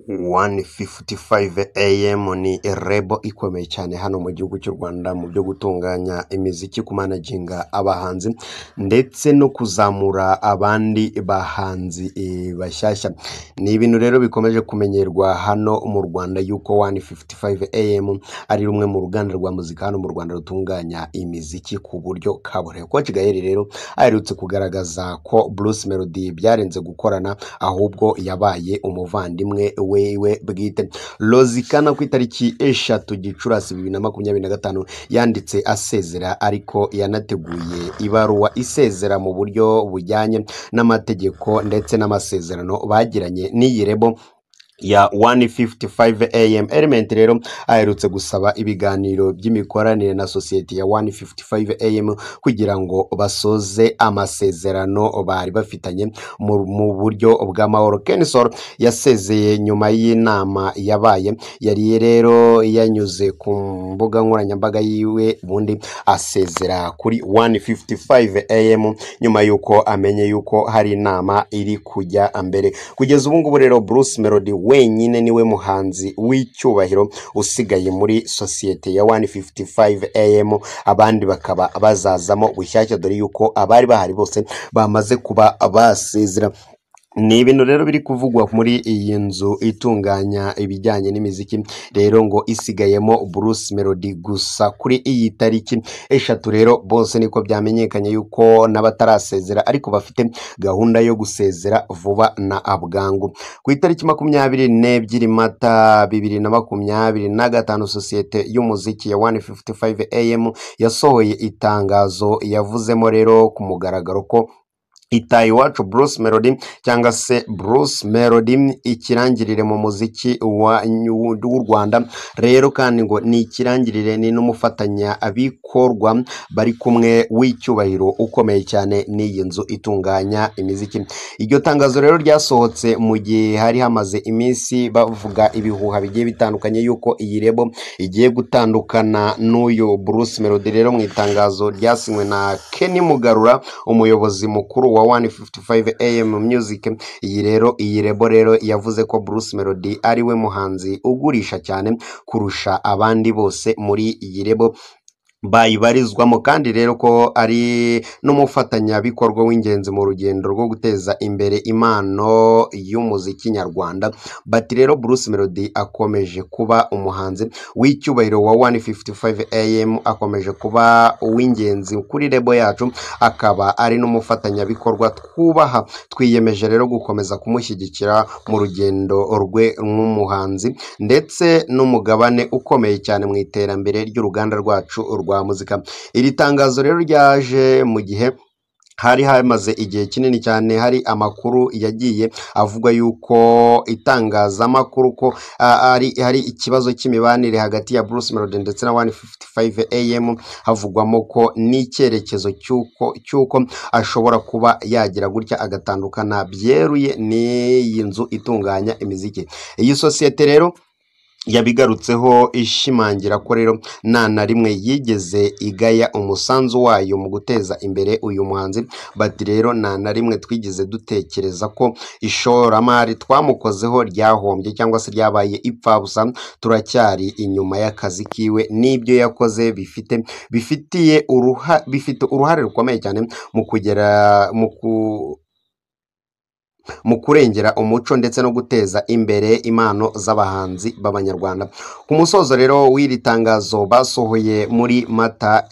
1:55 AM ni rebo ikomeye cyane hano mu gihugu cy'u Rwanda mu byo gutunganya imiziki, kumanaginga abahanzi ndetse no kuzamura abandi bahanzi bashyashya. Ni ibintu rero bikomeje kumenyerwa hano mu Rwanda yuko 1:55 AM ari rumwe mu ruganda rwa muzika hano mu Rwanda rutunganya imiziki ku buryo kabuhariwe. Coach Gael rero aherutse kugaragaza ko Bruce Melody byarenze gukorana, ahubwo yabaye umuvandimwe wewe bwite. Rozikana ku itariki 3 Gicurasi 2025 yanditse asezera, ariko yanateguye ibaruwa isezera mu buryo bujyanye n'amategeko ndetse n'amasezerano bagiranye n'iyi rebo ya 1:55 AM. Element rero aherutse gusaba ibiganiro by'imikoranire na society ya 1:55 AM kugira ngo basoze amasezerano bari bafitanye mu buryo bw'amahoro. Kensol yasezeye nyuma y'inama yabaye, yari rero yanyuze ku mbuga nkoranyambaga yiwe ubundi asezera kuri 1:55 AM nyuma yuko amenye yuko hari inama iri kujya mbere. Kugeza ubu ngubu rero Bruce Melody wenyine niwe muhanzi w'icyubahiro usigaye muri societe ya 1:55 AM, abandi bakaba bazazamo bushyashya dore yuko abari bahari bose bamaze kuba basezera. Ni ibintu rero biri kuvugwa muri iyi nzu itunganya ibijyanye n'imiziki rero ngo isigayemo Bruce Melody gusa kuri iyi tariki 3 rero bose niko byamenyekanye yuko n'abatarasezera ariko bafite gahunda yo gusezera vuba na abwangu. Ku itariki 22 Mata 2025 societe y'umuziki ya 1:55 AM yasohoye itangazo yavuzemo rero ku mugaragaro ko itayi wacu Bruce Melody cyangwa se Bruce Melody ikirangirire mu muziki w'u Rwanda rero, kandi ngo ni ikirangirire ni n'umufatanya abikorwa bari kumwe w'icyubahiro ukomeye cyane n'iyi nzu itunganya imiziki. Iryo tangazo rero ryasohotse mu gihe hari hamaze iminsi bavuga ibihuha bigiye bitandukanye yuko iyi rebo igiye gutandukana n'uyu Bruce Melody. Rero mu itangazo ryasinywe na Kenny Mugarura, umuyobozi mukuru wa 1:55 AM Music, iyi rebo rero yavuze ko Bruce Melody ari we muhanzi ugurisha cyane kurusha abandi bose muri iyi rebo bayibarizwamo, kandi rero ko ari n'umufatanyabikorwa w'ingenzi mu rugendo rwo guteza imbere impano y'umuziki nyarwanda. Bati rero Bruce Melody akomeje kuba umuhanzi w'icyubahiro wa 1:55 AM, akomeje kuba uw'ingenzi kuri rebo yacu, akaba ari n'umufatanyabikorwa twubaha. Twiyemeje rero gukomeza kumushyigikira mu rugendo rwe nk'umuhanzi ndetse n'umugabane ukomeye cyane mu iterambere ry'uruganda rwacu rwa muzika. Iri tangazo rero ryaje mu gihe hari hamaze igihe kinini cyane hari amakuru yagiye avuga yuko itangazamakuru ko hari ikibazo cy'imibanire hagati ya Bruce Melody ndetse na 1:55 AM, havugwamo ko n'icyerekezo cy'uko ashobora kuba yagira gutya agatandukana byeruye n'iyi nzu itunganya imiziki. Iyi sosiyete rero yabigarutseho ishimangira ko rero nta na rimwe yigeze igaya umusanzu wayo mu guteza imbere uyu muhanzi. Bati rero nta na rimwe twigeze dutekereza ko ishoramari twamukozeho ryahombye cyangwa se ryabaye ipfabusa. Turacyari inyuma y'akazi kiwe n'ibyo yakoze bifite uruhare rukomeye cyane mu kurengera umuco ndetse no guteza imbere impano z'abahanzi b'abanyarwanda. Ku musozo rero w'iri tangazo basohoye muri Mata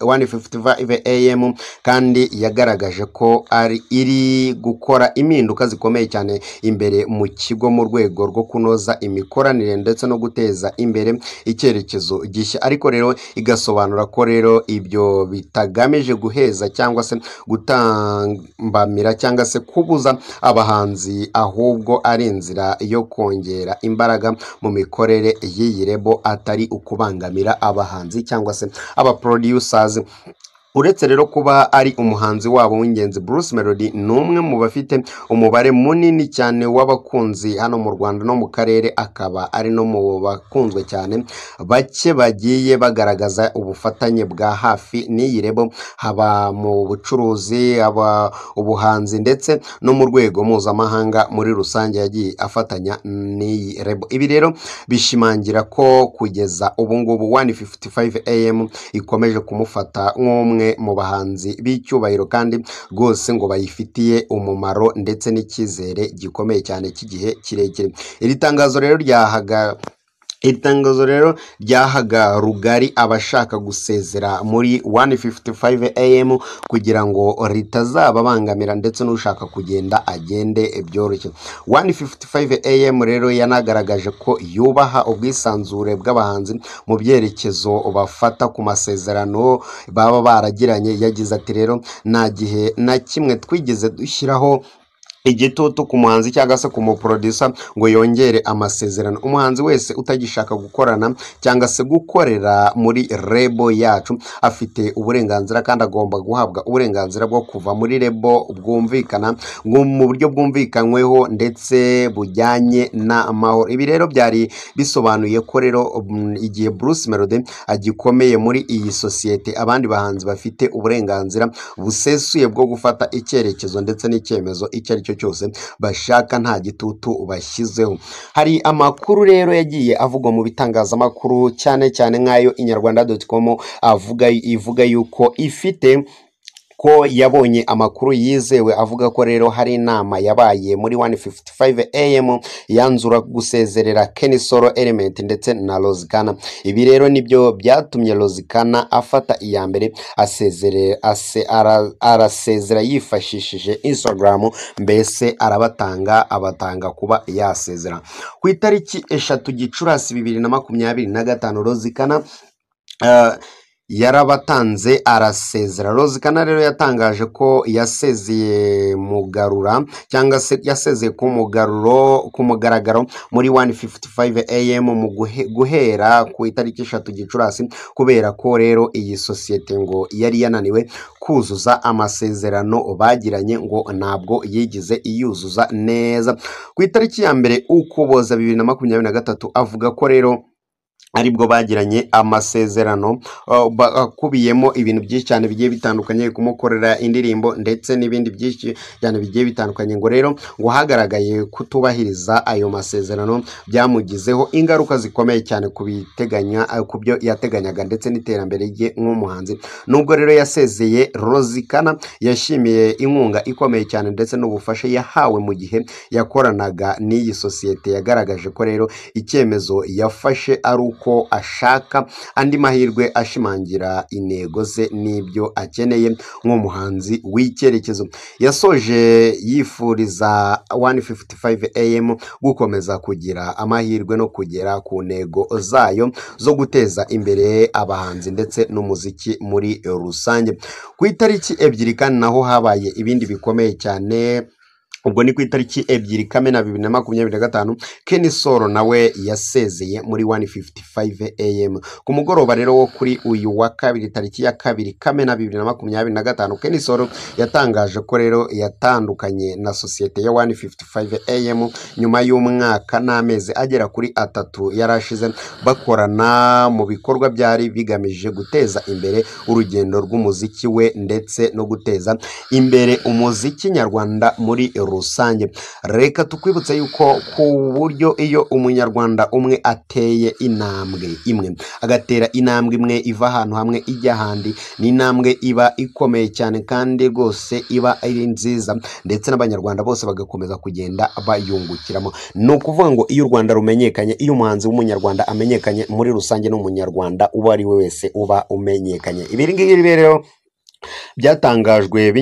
1:55 AM, kandi yagaragaje ko iri gukora impinduka zikomeye cyane imbere mu kigo mu rwego rwo kunoza imikoranire ndetse no guteza imbere icyerekezo gishya, ariko rero igasobanura ko rero ibyo bitagamije guheza cyangwa se gutambamira cyangwa se kubuza abahanzi, ahubwo ari inzira yo kongera imbaraga mu mikorere y'iyi rebo, atari ukubangamira abahanzi cyangwa se aba producers. uretse rero kuba ari umuhanzi wabo w'ingenzi, Bruce Melody ni umwe mu bafite umubare munini cyane w'abakunzi hano mu Rwanda no mu karere, akaba ari no mu bakunzwe cyane bake bagiye bagaragaza ubufatanye bwa hafi n'iyi rebo, haba mu bucuruzi, haba ubuhanzi ndetse no mu rwego mpuzamahanga muri rusange yagiye afatanya n'iyi rebo. Ibi rero bishimangira ko kugeza ubu ngubu 155am ikomeje kumufata nk'umwe mu bahanzi b'icyubahiro kandi rwose ngo bayifitiye umumaro ndetse n'icyizere gikomeye cyane cy'igihe kirekire. Iri tangazo rero ryahaga rugari abashaka gusezera muri 155am kugira ngo ritazababangamira ndetse n'ushaka kugenda agende byoroshye. 155am rero yanagaragaje ko yubaha ubwisanzure bw'abahanzi mu byerekezo bafata ku masezerano baba baragiranye. Yagize ati rero nta gihe na kimwe twigeze dushyiraho igitutu ku muhanzi cyangwa se ku muproducer ngo yongere amasezerano. Umuhanzi wese utagishaka gukorana cyangwa se gukorera muri rebo yacu afite uburenganzira kandi agomba guhabwa uburenganzira bwo kuva muri rebo bwumvikana mu buryo bwumvikanyweho ndetse bujyanye n'amahoro. Ibi rero byari bisobanuye ko rero igihe Bruce Melody agikomeye muri iyi sosiyete, abandi bahanzi bafite uburenganzira busesuye bwo gufata icyerekezo ndetse n'icyemezo icyo ari cyo cyose bashaka, nta gitutu bashyizeho. Hari amakuru rero yagiye avugwa mu bitangazamakuru cyane cyane nk'ayo inyarwanda.com ivuga yuko ifite ko yabonye amakuru yizewe avuga ko rero hari inama yabaye muri 155am yanzura gusezerera Kenny Solo Element ndetse na Rozikana. Ibi rero nibyo byatumye Rozikana afata iya mbere arasezera yifashishije Instagram, mbese abatanga kuba yasezera. Ku itariki 3 Gicurasi 2025 Rozikana yarabatanze arasezera. Rozikana rero yatangaje ko yasezeye mugarura cyangwa se yasezeye ku mugaragaro muri 155am mu guhera ku itariki 3 Gicurasi kubera ko rero iyi sosiyete ngo yari yananiwe kuzuza amasezerano bagiranye, ngo ntabwo yigize iyuzuza neza. Ku itariki ya mbere Ukuboza 2023 avuga ko rero aribwo bagiranye amasezerano akubiyemo ibintu byinshi cyane bigiye bitandukanye, kumukorera indirimbo ndetse n'ibindi byinshi cyane bigiye bitandukanye. Ngo rero ngo hagaragaye kutubahiriza ayo masezerano byamugizeho ingaruka zikomeye cyane ku byo yateganyaga ndetse n'iterambere rye nk'umuhanzi. Nubwo rero yasezeye, Rozikana yashimiye inkunga ikomeye cyane ndetse n'ubufasha yahawe mu gihe yakoranaga n'iyi sosiyete. Yagaragaje ko rero icyemezo yafashe ari uko ashaka andi mahirwe, ashimangira intego ze n'ibyo akeneye nk'umuhanzi w'icyerekezo. Yasoje yifuriza 155am gukomeza kugira amahirwe no kugera ku ntego zayo zo guteza imbere abahanzi ndetse n'umuziki muri rusange. Ku itariki 2 kandi naho habaye ibindi bikomeye cyane. Ubwo ni ku itariki 2 Kamena 2025 Kenny Solo nawe yasezeye muri 155am. Ku mugoroba rero wo kuri uyu wa kabiri tariki ya 2 Kamena 2025 Kenny Solo yatangaje ko rero yatandukanye na sosiyete ya 155am nyuma y'umwaka n'amezi agera kuri 3 yarashize bakorana mu bikorwa byari bigamije guteza imbere urugendo rw'umuziki we ndetse no guteza imbere umuziki nyarwanda muri rusange. Reka tukwibutse yuko ku buryo iyo umunyarwanda umwe ateye intambwe imwe, agatera intambwe imwe iva ahantu hamwe ijya ahandi, ni intambwe iba ikomeye cyane kandi rwose iba ari nziza ndetse n'abanyarwanda bose bagakomeza kugenda bayungukiramo. Ni ukuvuga ngo iyo u Rwanda rumenyekanye, iyo umuhanzi w'umunyarwanda amenyekanye, muri rusange n'umunyarwanda uba ari we wese uba umenyekanye. Ibi ngibi rero byatangajwe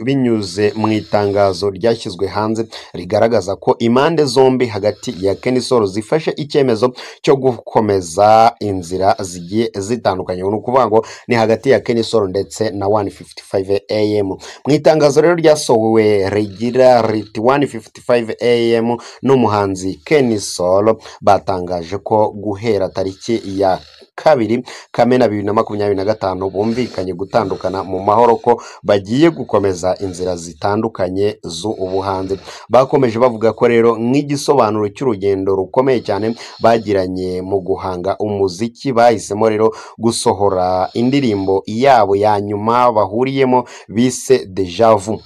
binyuze mu itangazo ryashyizwe hanze rigaragaza ko impande zombi hagati ya Kenny Solo zifashe icyemezo cyo gukomeza inzira zigiye zitandukanye. Ni ukuvuga ngo ni hagati ya Kenny Solo ndetse na 155am. Mu itangazo rero ryasohowe rigira riti 155am n'umuhanzi Kenny Solo batangaje ko guhera tariki ya 2 Kamena 2025 bumvikanye gutandukana mu mahoro ko bagiye gukomeza inzira zitandukanye z'ubuhanzi. Bakomeje bavuga ko rero nk'igisobanuro cy'urugendo rukomeye cyane bagiranye mu guhanga umuziki, bahisemo rero gusohora indirimbo yabo ya nyuma bahuriyemo bise Deja Vu.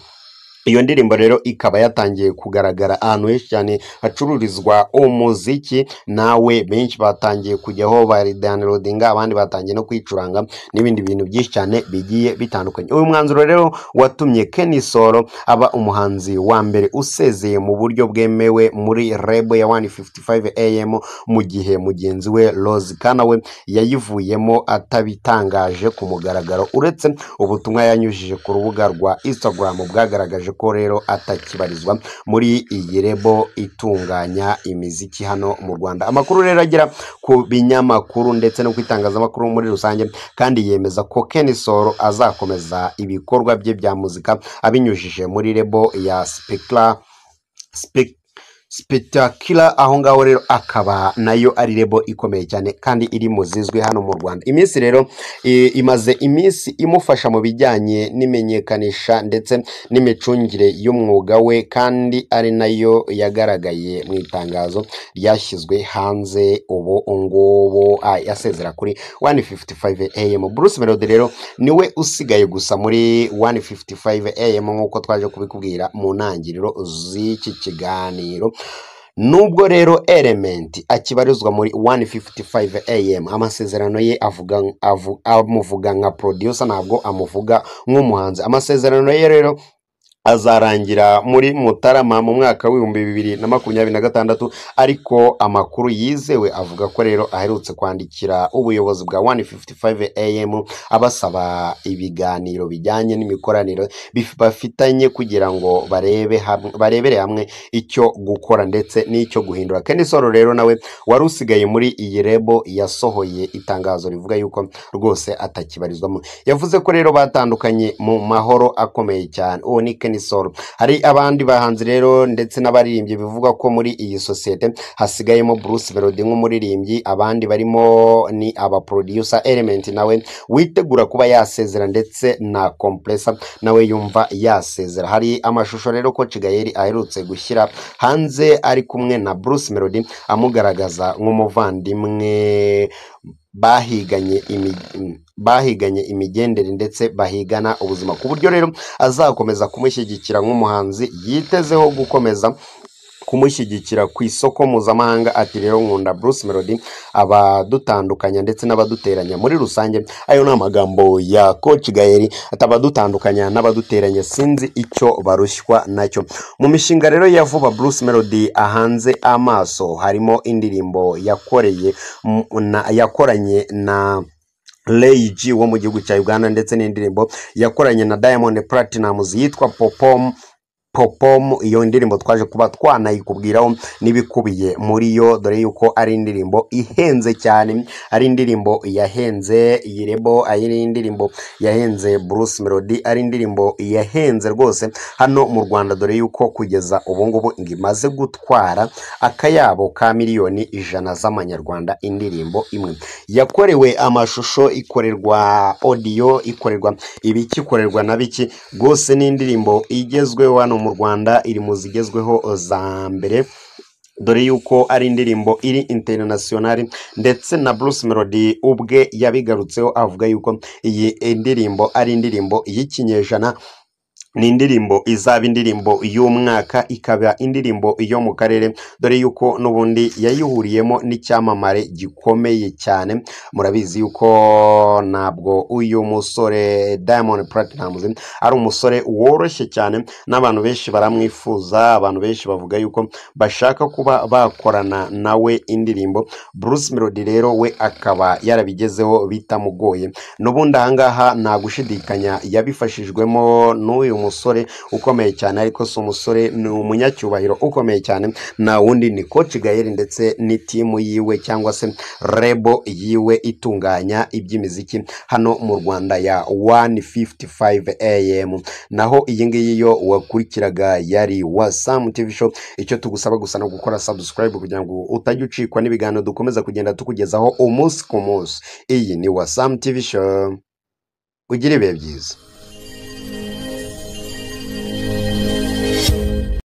Iyo ndirimbo rero ikaba yatangiye kugaragara ahantu henshi cyane hacururizwa umuziki, nawe benshi batangiye kujyaho bari downloadinga, abandi batangiye no kwicuranga n'ibindi bintu byinshi cyane bigiye bitandukanye. Uyu mwanzuro rero watumye Kenny Solo aba umuhanzi wa mbere usezeye mu buryo bwemewe muri label ya 155 AM, mu gihe mugenzi we Rose Kana we yayivuyemo atabitangaje ku mugaragaro, uretse ubutumwa yanyujije ku rubuga rwa Instagram bwagaragaje ko rero atakibarizwa muri iyi rebo itunganya imiziki hano mu Rwanda. Amakuru rero agera ku binyamakuru ndetse no kwitangazamakuru muri rusange, kandi yemeza ko Kenny Solo azakomeza ibikorwa bye bya muzika abinyujije muri rebo ya Spectacular, aho ngaho rero akaba nayo ari rebo ikomeye cyane kandi iri muzizwe hano mu Rwanda. Iminsi rero imaze iminsi imufasha mu bijyanye n'imenyekanisha ndetse n'imicungire y'umwuga we, kandi ari nayo yagaragaye mu itangazo ryashyizwe hanze ubu ngubu yasezera kuri 155 AM. Bruce Melody rero niwe usigaye gusa muri 155 AM nk'uko twaje kubikubwira mu ntangiriro z'iki kiganiro. Nubwo rero Element akibarizwa muri 155 AM, amasezerano ye amuvuga nka producer, ntabwo amuvuga nk'umuhanzi. Amasezerano ye rero azarangira muri Mutarama mu mwaka w'2026, ariko amakuru yizewe avuga ko rero aherutse kwandikira ubuyobozi bwa 155 AM abasaba ibiganiro bijyanye n'imikoranire bafitanye kugira ngo barebere hamwe icyo gukora ndetse n'icyo guhindura. Kenny Solo rero nawe wari usigaye muri iyi rebo yasohoye itangazo rivuga yuko rwose atakibarizwamo. Yavuze ko rero batandukanye mu mahoro akomeye cyane. Uwo ni Kenny Solo. Hari abandi bahanzi rero ndetse n'abaririmbyi bivuga ko muri iyi sosiyete hasigayemo Bruce Melody nk'umuririmbyi, abandi barimo ni aba producer. Element nawe witegura kuba yasezera ndetse na Compressor nawe yumva yasezera. Hari amashusho rero ko Kigayeri aherutse gushyira hanze ari kumwe na Bruce Melody amugaragaza nk'umuvandimwe bahiganye imigendere ndetse bahigana ubuzima, ku buryo rero azakomeza kumushyigikira nk'umuhanzi. Yitezeho gukomeza kumushyigikira ku isoko mpuzamahanga. Ati rero nkunda Bruce Melody, abadutandukanya ndetse n'abaduteranya muri rusange. Ayo ni amagambo ya Coach Gaël, atabadutandukanya n'abaduteranya sinzi icyo barushywa nacyo. Mu mishinga rero ya vuba Bruce Melody ahanze amaso harimo indirimbo yakoranye na Ray G wo mu gihugu cya Uganda, ndetse n'indirimbo yakoranye na Diamond Platnumz yitwa Popom. Iyo ndirimbo twaje kuba twanayikubwiraho n'ibikubiye muri yo, dore yuko ari indirimbo ihenze cyane, ari indirimbo yahenze iyi rebo, ari indirimbo yahenze Bruce Melody, ari indirimbo yahenze rwose hano mu Rwanda, dore yuko kugeza ubu ngubu imaze gutwara akayabo ka miliyoni 100 z'amanyarwanda. Indirimbo imwe yakorewe amashusho, ikorerwa audio, ikorerwa ibiki, ikorerwa na biki, rwose n'indirimbo igezweho hano mu Rwanda, iri mu zigezweho za mbere, dore yuko ari indirimbo iri international. Ndetse na Bruce Melody ubwe yabigarutseho avuga yuko iyi indirimbo ari indirimbo y'ikinyejana, ni indirimbo izaba indirimbo y'umwaka, ikaba indirimbo yo mu karere, dore yuko n'ubundi yayihuriyemo n'icyamamare gikomeye cyane. Murabizi yuko ntabwo uyu musore Diamond Platnumz ari umusore woroshye cyane, n'abantu benshi baramwifuza, abantu benshi bavuga yuko bashaka kuba bakorana nawe indirimbo. Bruce Melody rero we akaba yarabigezeho bitamugoye. N'ubundi ahangaha nta gushidikanya yabifashijwemo n'uyu umusore ukomeye cyane, ariko si umusore, ni umunyacyubahiro ukomeye cyane, na wundi ni Coach Gael ndetse ni timu yiwe cyangwa se rebo yiwe itunganya iby'imiziki hano mu Rwanda ya 155 AM. Naho iyi ngiyi yo wakurikiraga yari Wasam TV Show. Icyo tugusaba gusa no gukora subscribe kugira ngo utajya ucikwa n'ibiganiro dukomeza kugenda tukugezaho umunsi ku munsi. Iyi ni Wasam TV Show, ugire ibihe byiza.